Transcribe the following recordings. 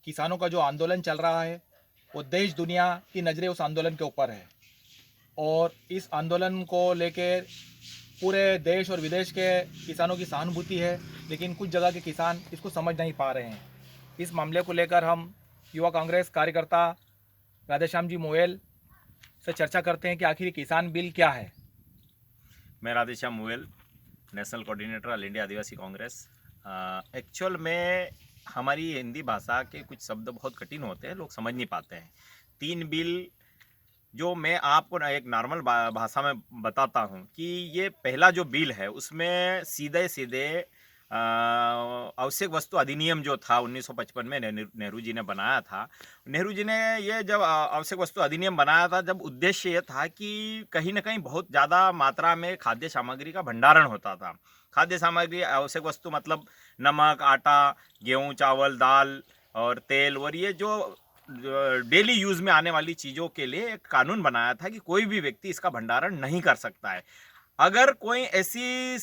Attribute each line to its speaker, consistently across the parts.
Speaker 1: किसानों का जो आंदोलन चल रहा है वो देश दुनिया की नज़रें उस आंदोलन के ऊपर है और इस आंदोलन को लेकर पूरे देश और विदेश के किसानों की सहानुभूति है, लेकिन कुछ जगह के किसान इसको समझ नहीं पा रहे हैं। इस मामले को लेकर हम युवा कांग्रेस कार्यकर्ता राधेश्याम जी मोयल से चर्चा करते हैं कि आखिर ये किसान बिल क्या है।
Speaker 2: मैं Radheshyam Moyal, national coordinator all India Adivasi Congress. Actual में हमारी हिंदी भाषा के कुछ शब्द बहुत कठिन होते हैं, लोग समझ नहीं पाते हैं। 3 बिल जो मैं आपको एक नॉर्मल भाषा में बताता हूँ कि ये पहला जो बिल है उसमें सीधे सीधे आवश्यक वस्तु अधिनियम जो था 1955 में नेहरू जी ने बनाया था। नेहरू जी ने ये जब आवश्यक वस्तु अधिनियम बनाया था, जब उद्देश्य ये था कि कहीं ना कहीं बहुत ज़्यादा मात्रा में खाद्य सामग्री का भंडारण होता था। खाद्य सामग्री आवश्यक वस्तु मतलब नमक, आटा, गेहूँ, चावल, दाल और तेल, और ये जो डेली यूज़ में आने वाली चीज़ों के लिए एक कानून बनाया था कि कोई भी व्यक्ति इसका भंडारण नहीं कर सकता है। अगर कोई ऐसी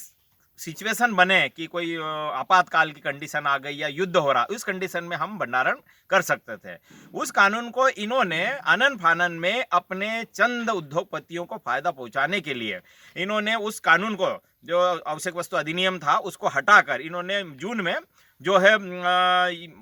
Speaker 2: सिचुएशन बने कि कोई आपातकाल की कंडीशन आ गई या युद्ध हो रहा, उस कंडीशन में हम भंडारण कर सकते थे। उस कानून को इन्होंने आनन फानन में अपने चंद उद्योगपतियों को फायदा पहुंचाने के लिए इन्होंने उस कानून को, जो आवश्यक वस्तु अधिनियम था, उसको हटाकर इन्होंने जून में जो है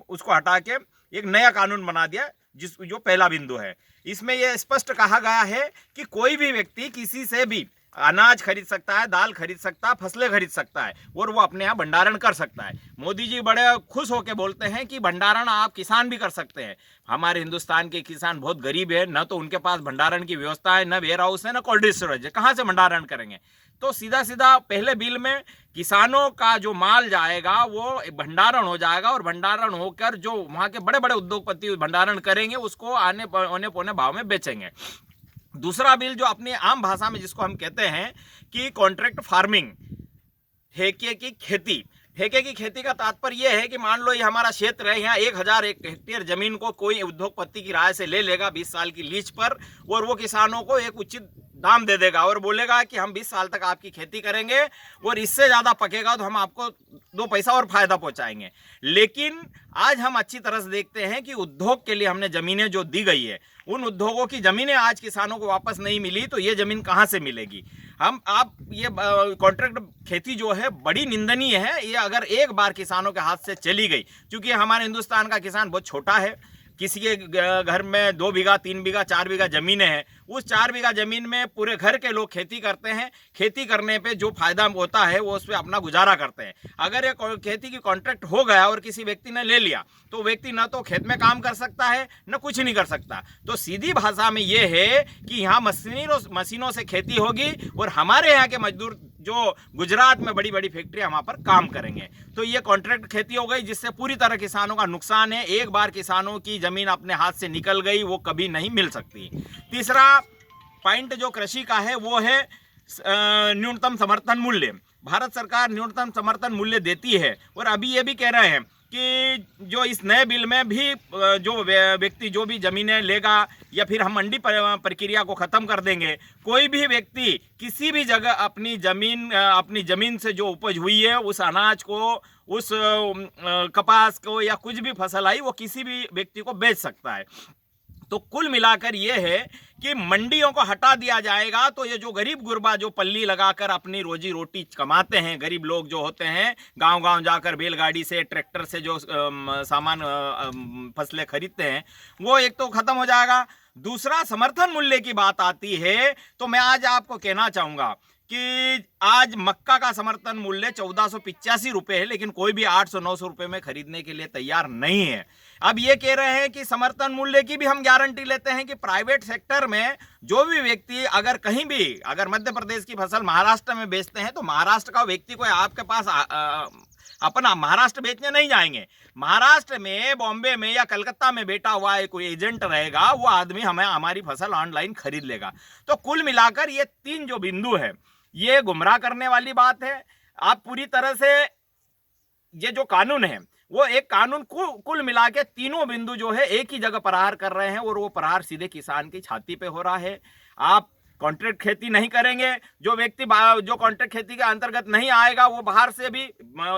Speaker 2: उसको हटा के एक नया कानून बना दिया, जो पहला बिंदु है। इसमें यह स्पष्ट कहा गया है कि कोई भी व्यक्ति किसी से भी अनाज खरीद सकता है, दाल खरीद सकता है, फसलें खरीद सकता है और वो अपने यहाँ भंडारण कर सकता है। मोदी जी बड़े खुश होकर बोलते हैं कि भंडारण आप किसान भी कर सकते हैं। हमारे हिंदुस्तान के किसान बहुत गरीब है, न तो उनके पास भंडारण की व्यवस्था है, न वेयर हाउस है, न कोल्ड स्टोरेज है, कहाँ से भंडारण करेंगे। तो सीधा सीधा पहले बिल में किसानों का जो माल जाएगा वो भंडारण हो जाएगा और भंडारण होकर जो वहाँ के बड़े बड़े उद्योगपति भंडारण करेंगे उसको आने पौने भाव में बेचेंगे। दूसरा बिल जो अपनी आम भाषा में जिसको हम कहते हैं कि कॉन्ट्रैक्ट फार्मिंग, ठेके की खेती। ठेके की खेती का तात्पर्य यह है कि मान लो ये हमारा क्षेत्र है, यहाँ 1000 हेक्टेयर जमीन को कोई उद्योगपति की राय से ले लेगा 20 साल की लीज पर, और वो किसानों को एक उचित दाम दे देगा और बोलेगा कि हम 20 साल तक आपकी खेती करेंगे और इससे ज़्यादा पकेगा तो हम आपको 2 पैसा और फायदा पहुंचाएंगे। लेकिन आज हम अच्छी तरह से देखते हैं कि उद्योग के लिए हमने ज़मीनें जो दी गई है, उन उद्योगों की ज़मीनें आज किसानों को वापस नहीं मिली, तो ये ज़मीन कहाँ से मिलेगी। आप ये कॉन्ट्रैक्ट खेती जो है बड़ी निंदनीय है। ये अगर एक बार किसानों के हाथ से चली गई, क्योंकि हमारे हिंदुस्तान का किसान बहुत छोटा है, किसी के घर में 2 बीघा, 3 बीघा, 4 बीघा ज़मीनें हैं, उस 4 बीघा ज़मीन में पूरे घर के लोग खेती करते हैं। खेती करने पे जो फायदा होता है वो उस पर अपना गुजारा करते हैं। अगर ये खेती की कॉन्ट्रैक्ट हो गया और किसी व्यक्ति ने ले लिया, तो व्यक्ति न तो खेत में काम कर सकता है, न कुछ नहीं कर सकता। तो सीधी भाषा में ये है कि यहाँ मशीनों से खेती होगी और हमारे यहाँ के मजदूर जो गुजरात में बड़ी बड़ी फैक्ट्रियाँ वहाँ पर काम करेंगे। तो ये कॉन्ट्रैक्ट खेती हो गई, जिससे पूरी तरह किसानों का नुकसान है। एक बार किसानों की ज़मीन अपने हाथ से निकल गई, वो कभी नहीं मिल सकती। तीसरा पॉइंट जो कृषि का है वो है न्यूनतम समर्थन मूल्य। भारत सरकार न्यूनतम समर्थन मूल्य देती है और अभी ये भी कह रहे हैं कि जो इस नए बिल में भी जो व्यक्ति जो भी ज़मीनें लेगा, या फिर हम मंडी प्रक्रिया को ख़त्म कर देंगे। कोई भी व्यक्ति किसी भी जगह अपनी ज़मीन से जो उपज हुई है, उस अनाज को, उस कपास को या कुछ भी फसल आई, वो किसी भी व्यक्ति को बेच सकता है। तो कुल मिलाकर ये है कि मंडियों को हटा दिया जाएगा, तो ये जो गरीब गुरबा जो पल्ली लगाकर अपनी रोजी रोटी कमाते हैं, गरीब लोग जो होते हैं, गांव-गांव जाकर बैलगाड़ी से, ट्रैक्टर से जो सामान फसलें खरीदते हैं, वो एक तो ख़त्म हो जाएगा। दूसरा समर्थन मूल्य की बात आती है, तो मैं आज आपको कहना चाहूँगा कि आज मक्का का समर्थन मूल्य 1485 रुपये है, लेकिन कोई भी 800-900 रुपये में खरीदने के लिए तैयार नहीं है। अब ये कह रहे हैं कि समर्थन मूल्य की भी हम गारंटी लेते हैं कि प्राइवेट सेक्टर में जो भी व्यक्ति अगर मध्य प्रदेश की फसल महाराष्ट्र में बेचते हैं, तो महाराष्ट्र का व्यक्ति कोई आपके पास अपना महाराष्ट्र बेचने नहीं जाएंगे। महाराष्ट्र में, बॉम्बे में या कलकत्ता में बैठा हुआ कोई एजेंट रहेगा, वो आदमी हमारी फसल ऑनलाइन खरीद लेगा। तो कुल मिलाकर ये 3 जो बिंदु है, ये गुमराह करने वाली बात है। आप पूरी तरह से ये जो कानून है वो एक कानून कुल मिला के तीनों बिंदु जो है एक ही जगह प्रहार कर रहे हैं, और वो प्रहार सीधे किसान की छाती पे हो रहा है। आप कॉन्ट्रैक्ट खेती नहीं करेंगे, जो व्यक्ति जो कॉन्ट्रैक्ट खेती के अंतर्गत नहीं आएगा वो बाहर से भी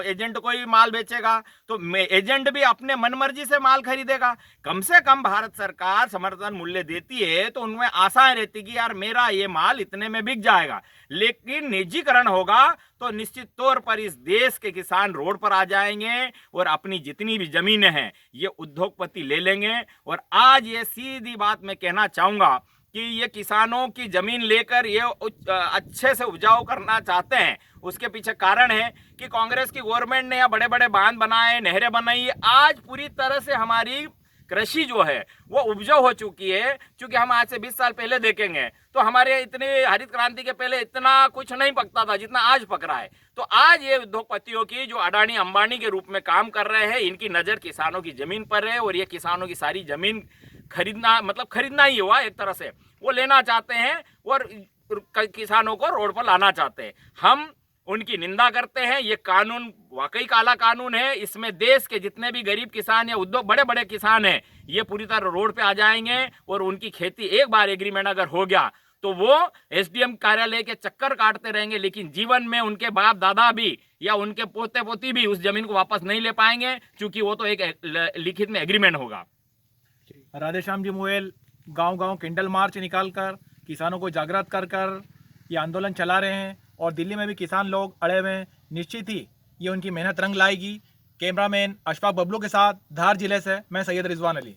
Speaker 2: एजेंट को ही माल बेचेगा, तो एजेंट भी अपने मनमर्जी से माल खरीदेगा। कम से कम भारत सरकार समर्थन मूल्य देती है तो उनमें आशाएं रहती कि यार मेरा ये माल इतने में बिक जाएगा। लेकिन निजीकरण होगा तो निश्चित तौर पर इस देश के किसान रोड पर आ जाएंगे और अपनी जितनी भी जमीनें हैं ये उद्योगपति ले लेंगे। और आज ये सीधी बात मैं कहना चाहूंगा कि ये किसानों की जमीन लेकर ये अच्छे से उपजाऊ करना चाहते हैं, उसके पीछे कारण है कि कांग्रेस की गवर्नमेंट ने यहाँ बड़े बड़े बांध बनाए, नहरें बनाई। आज पूरी तरह से हमारी कृषि जो है वो उपजाऊ हो चुकी है। क्योंकि हम आज से 20 साल पहले देखेंगे तो हमारे इतने हरित क्रांति के पहले इतना कुछ नहीं पकता था जितना आज पक रहा है। तो आज ये उद्योगपतियों की जो अडानी अंबानी के रूप में काम कर रहे हैं, इनकी नज़र किसानों की जमीन पर है और ये किसानों की सारी जमीन खरीदना ही हुआ एक तरह से, वो लेना चाहते हैं और किसानों को रोड पर लाना चाहते हैं। हम उनकी निंदा करते हैं। ये कानून वाकई काला कानून है। इसमें देश के जितने भी गरीब किसान या उद्योग बड़े बड़े किसान हैं ये पूरी तरह रोड पे आ जाएंगे और उनकी खेती एक बार एग्रीमेंट अगर हो गया तो वो एसडीएम कार्यालय के चक्कर काटते रहेंगे, लेकिन जीवन में उनके बाप दादा भी या उनके पोते पोती भी उस जमीन को वापस नहीं ले पाएंगे, क्योंकि वो तो एक लिखित में एग्रीमेंट होगा।
Speaker 1: राधेश्याम जी मुएल गांव-गांव कैंडल मार्च निकालकर किसानों को जागृत कर ये आंदोलन चला रहे हैं और दिल्ली में भी किसान लोग अड़े हुए हैं। निश्चित ही ये उनकी मेहनत रंग लाएगी। कैमरामैन अशफाक बबलू के साथ धार जिले से मैं सैयद रिजवान अली।